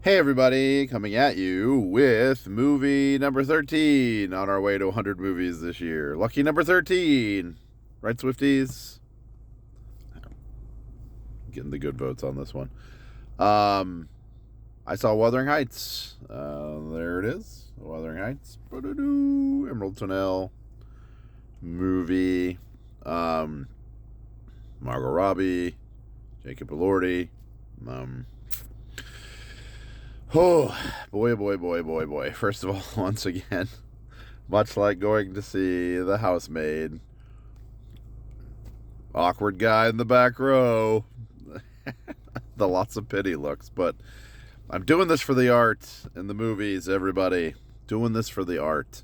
Hey everybody, coming at you with movie number 13 on our way to 100 movies this year. Lucky number 13. Right, Swifties? Getting the good votes on this one. I saw Wuthering Heights. There it is. Wuthering Heights. Emerald Tunnel movie. Margot Robbie. Jacob Elordi. Oh, boy. First of all, once again, much like going to see The Housemaid, awkward guy in the back row, the lots of pity looks, but I'm doing this for the art in the movies, everybody. Doing this for the art.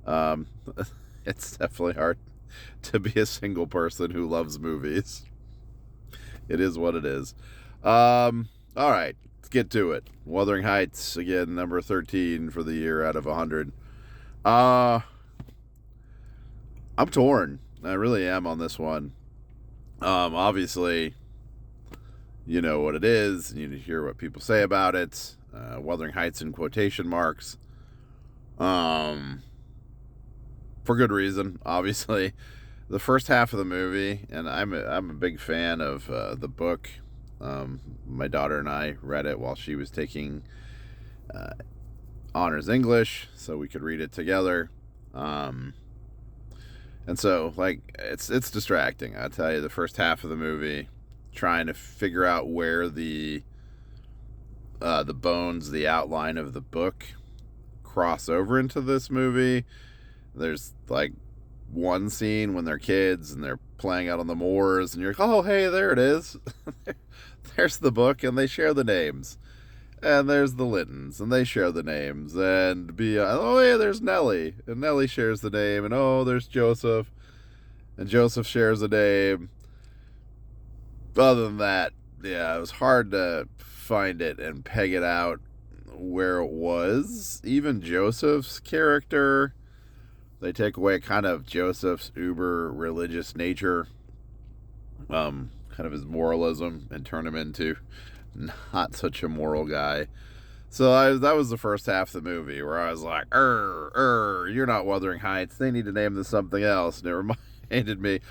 Um, it's definitely hard to be a single person who loves movies. It is what it is. All right. Let's get to it. Wuthering Heights, again, number 13 for the year out of 100. I'm torn. I really am on this one. Obviously, you know what it is. You hear what people say about it. Wuthering Heights in quotation marks. For good reason, obviously. The first half of the movie, and I'm a big fan of the book. My daughter and I read it while she was taking honors English, so we could read it together. And so, like, it's distracting. I tell you, the first half of the movie, trying to figure out where the bones, the outline of the book, cross over into this movie. There's like one scene when they're kids and they're playing out on the moors, and you're like, oh, hey, there it is. There's the book, and they share the names. And there's the Lintons, and they share the names. And oh, yeah, there's Nellie, and Nellie shares the name. And oh, there's Joseph, and Joseph shares the name. Other than that, yeah, it was hard to find it and peg it out where it was. Even Joseph's character, they take away kind of Joseph's uber religious nature, kind of his moralism, and turn him into not such a moral guy. So that was the first half of the movie where I was like, you're not Wuthering Heights. They need to name this something else. And it reminded me,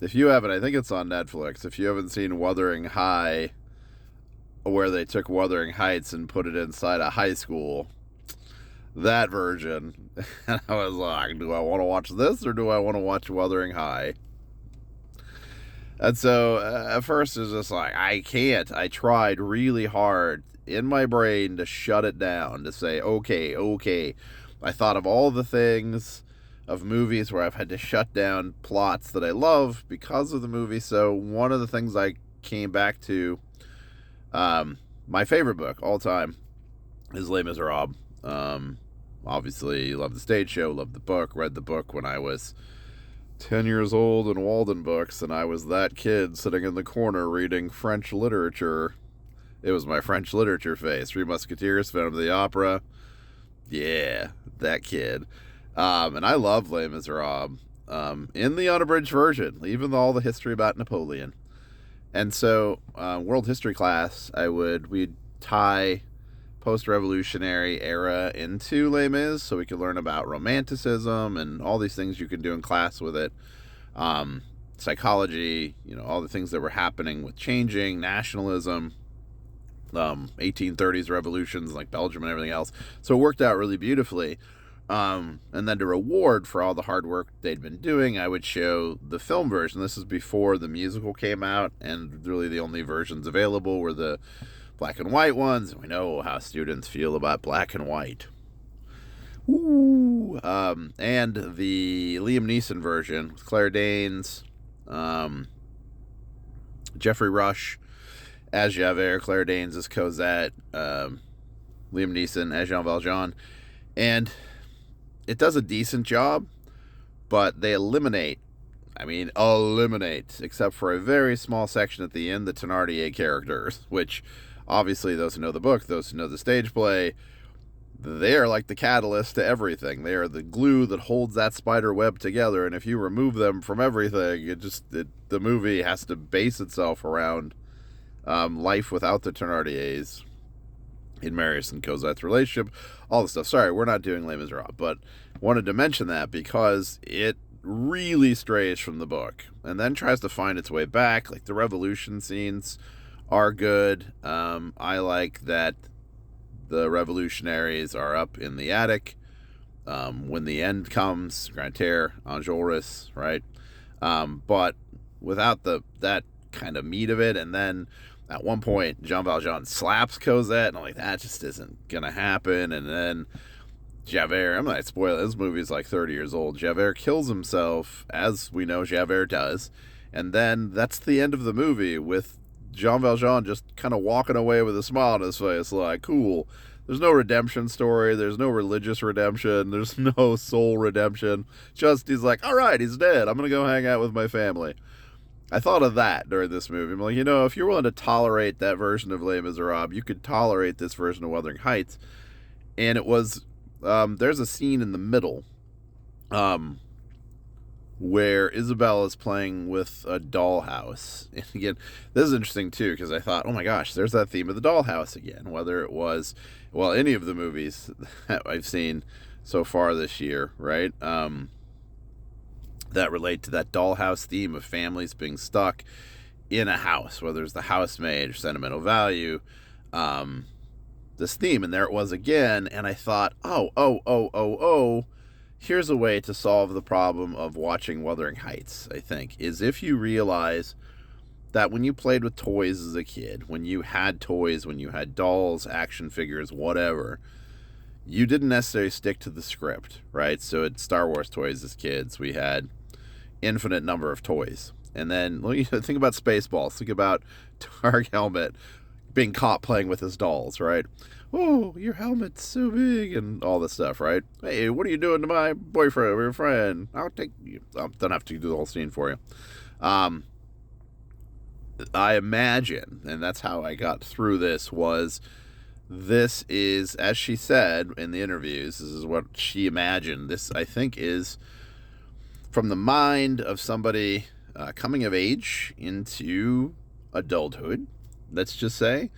if you haven't, I think it's on Netflix, if you haven't seen Wuthering High, where they took Wuthering Heights and put it inside a high school, that version. And I was like, do I want to watch this or do I want to watch Wuthering High? And so at first it was just like, I can't. I tried really hard in my brain to shut it down, to say, okay. I thought of all the things of movies where I've had to shut down plots that I love because of the movie. So one of the things I came back to, my favorite book all time is Les Miserables. Obviously, loved the stage show, loved the book, read the book when I was 10 years old in Walden Books, and I was that kid sitting in the corner reading French literature. It was my French literature phase. Three Musketeers, Phantom of the Opera. Yeah, that kid. And I love Les Miserables in the unabridged version, even all the history about Napoleon. And so, world history class, we'd tie post-revolutionary era into Les Mis so we could learn about romanticism and all these things you can do in class with it. Psychology, all the things that were happening with changing, nationalism, 1830s revolutions like Belgium and everything else. So it worked out really beautifully. And then to reward for all the hard work they'd been doing, I would show the film version. This is before the musical came out, and really the only versions available were the black and white ones. We know how students feel about black and white. Ooh. And the Liam Neeson version with Claire Danes, Jeffrey Rush as Javert, Claire Danes as Cosette, Liam Neeson as Jean Valjean. And it does a decent job, but they eliminate, except for a very small section at the end, the Thénardier characters, which obviously those who know the book, those who know the stage play, they are like the catalyst to everything. They are the glue that holds that spider web together, and if you remove them from everything, the movie has to base itself around life without the Thénardiers. in Marius and Cosette's relationship, all the stuff. Sorry, we're not doing Les Miserables, but wanted to mention that because it really strays from the book and then tries to find its way back. Like the revolution scenes are good. I like that the revolutionaries are up in the attic when the end comes, Grantaire, Enjolras, right? But without that kind of meat of it, and then at one point Jean Valjean slaps Cosette, and I'm like, that just isn't gonna happen. And then Javert, I'm not spoiling, this movie's like 30 years old. Javert kills himself, as we know Javert does, and then that's the end of the movie with Jean Valjean just kind of walking away with a smile on his face, like, cool. There's no redemption story. There's no religious redemption. There's no soul redemption. Just, he's like, all right, he's dead. I'm going to go hang out with my family. I thought of that during this movie. I'm like, if you're willing to tolerate that version of Les Miserables, you could tolerate this version of Wuthering Heights. And it was, there's a scene in the middle where Isabelle is playing with a dollhouse. And again, this is interesting too, because I thought, oh my gosh, there's that theme of the dollhouse again. Whether it was, any of the movies that I've seen so far this year, right? That relate to that dollhouse theme of families being stuck in a house, whether it's the housemaid or sentimental value, this theme. And there it was again. And I thought, here's a way to solve the problem of watching Wuthering Heights, I think, is if you realize that when you played with toys as a kid, when you had toys, when you had dolls, action figures, whatever, you didn't necessarily stick to the script, right? So at Star Wars toys as kids, we had infinite number of toys. And then think about Spaceballs. Think about Dark Helmet being caught playing with his dolls, right? Oh, your helmet's so big, and all this stuff, right? Hey, what are you doing to my boyfriend or your friend? I'll take you. I don't have to do the whole scene for you. I imagine, and that's how I got through this, this is, as she said in the interviews, this is what she imagined. This, I think, is from the mind of somebody coming of age into adulthood, let's just say,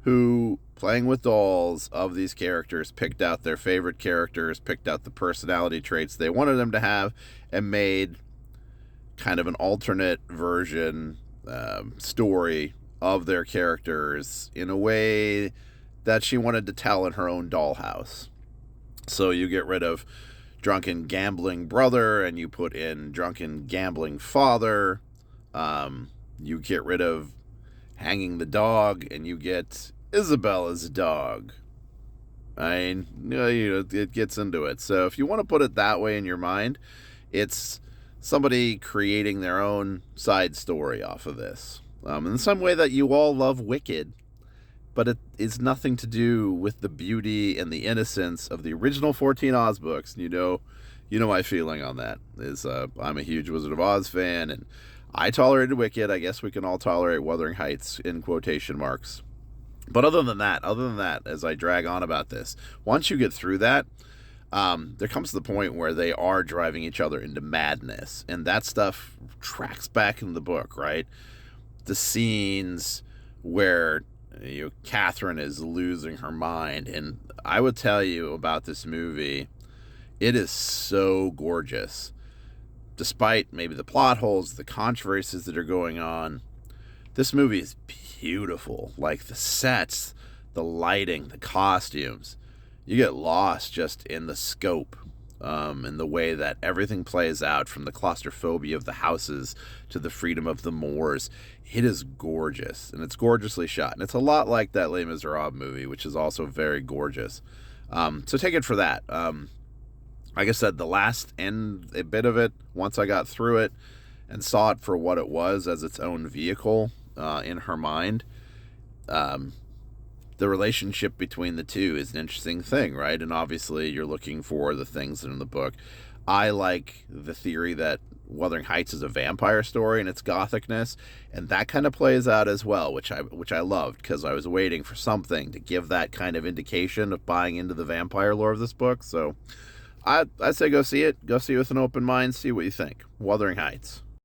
who, playing with dolls of these characters, picked out their favorite characters, picked out the personality traits they wanted them to have, and made kind of an alternate version story of their characters in a way that she wanted to tell in her own dollhouse. So you get rid of drunken gambling brother and you put in drunken gambling father. You get rid of hanging the dog and you get Isabella's dog. I mean, it gets into it. So if you want to put it that way in your mind, it's somebody creating their own side story off of this. In the same way that you all love Wicked, but it is nothing to do with the beauty and the innocence of the original 14 Oz books. You know my feeling on that is I'm a huge Wizard of Oz fan, and I tolerated Wicked. I guess we can all tolerate Wuthering Heights in quotation marks. But other than that, as I drag on about this, once you get through that, there comes to the point where they are driving each other into madness, and that stuff tracks back in the book, right? The scenes where Catherine is losing her mind, and I would tell you about this movie, it is so gorgeous. Despite maybe the plot holes, the controversies that are going on, this movie is beautiful. Like the sets, the lighting, the costumes. You get lost just in the scope, in the way that everything plays out, from the claustrophobia of the houses to the freedom of the moors. It is gorgeous, and it's gorgeously shot. And it's a lot like that Les Miserables movie, which is also very gorgeous. So take it for that. Like I said, the last end, a bit of it, once I got through it and saw it for what it was as its own vehicle in her mind, the relationship between the two is an interesting thing, right? And obviously you're looking for the things that are in the book. I like the theory that Wuthering Heights is a vampire story in its gothicness, and that kind of plays out as well, which I loved, because I was waiting for something to give that kind of indication of buying into the vampire lore of this book. So I'd say go see it. Go see it with an open mind. See what you think. Wuthering Heights.